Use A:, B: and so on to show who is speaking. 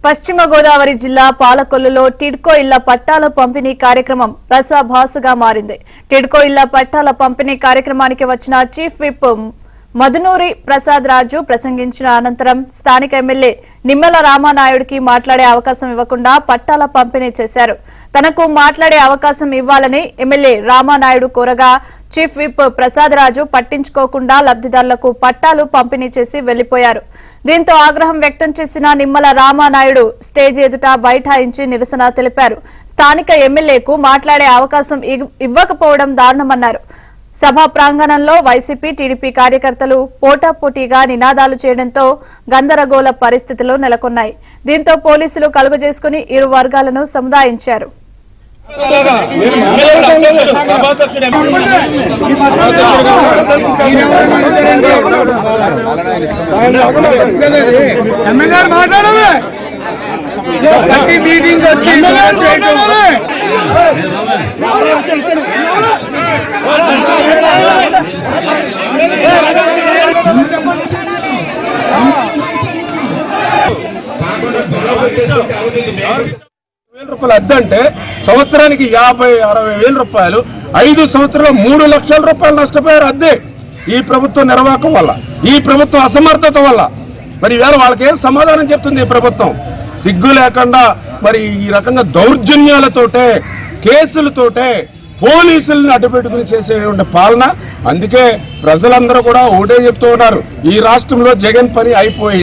A: పశ్చిమ గోదావరి జిల్లా పాలకొల్లులో టిడ్కో ఇళ్ల పట్టాల పంపిణీ కార్యక్రమం రసాభాసగా మారింది. టిడ్కో ఇళ్ల పట్టాల పంపిణీ కార్యక్రమానికి వచ్చిన చీఫ్ విప్ మధునూరి ప్రసాద్ రాజు ప్రసంగించిన అనంతరం స్థానిక ఎమ్మెల్యే నిమ్మల రామానాయుడికి మాట్లాడే అవకాశం ఇవ్వకుండా పట్టాల పంపిణీ చేశారు. తనకు మాట్లాడే అవకాశం ఇవ్వాలని ఎమ్మెల్యే రామానాయుడు కోరగా చీఫ్ విప్ ప్రసాద్ రాజు పట్టించుకోకుండా లబ్ధిదారులకు పట్టాలు పంపిణీ చేసి వెళ్లిపోయారు. దీంతో ఆగ్రహం వ్యక్తం చేసిన నిమ్మల రామానాయుడు స్టేజ్ ఎదుట బైఠాయించి నిరసన తెలిపారు. స్థానిక ఎమ్మెల్యేకు మాట్లాడే అవకాశం ఇవ్వకపోవడం దారుణమన్నారు. సభా ప్రాంగణంలో వైసీపీ, టీడీపీ కార్యకర్తలు పోటాపోటీగా నినాదాలు చేయడంతో గందరగోళ పరిస్థితులు నెలకొన్నాయి. దీంతో పోలీసులు కలుగజేసుకుని ఇరు వర్గాలను సముదాయించారు.
B: రూపాయలు అద్దంటే సంవత్సరానికి 50-60 రూపాయలు, 5 సంవత్సరాలు 3 లక్షల రూపాయలు నష్టపోయారు అద్దె. ఈ ప్రభుత్వం నిర్వాహకం వల్ల, ఈ ప్రభుత్వం అసమర్థత వల్ల. మరి వేళ వాళ్ళకేం సమాధానం చెప్తుంది ఈ ప్రభుత్వం? సిగ్గు లేకుండా మరి ఈ రకంగా దౌర్జన్యాలతోటే, కేసులతోటే పోలీసులను అడ్డుపెట్టుకుని చేసేటువంటి పాలన. అందుకే ప్రజలందరూ కూడా ఒకటే చెప్తూ ఉన్నారు, ఈ రాష్ట్రంలో జగన్ పని అయిపోయింది.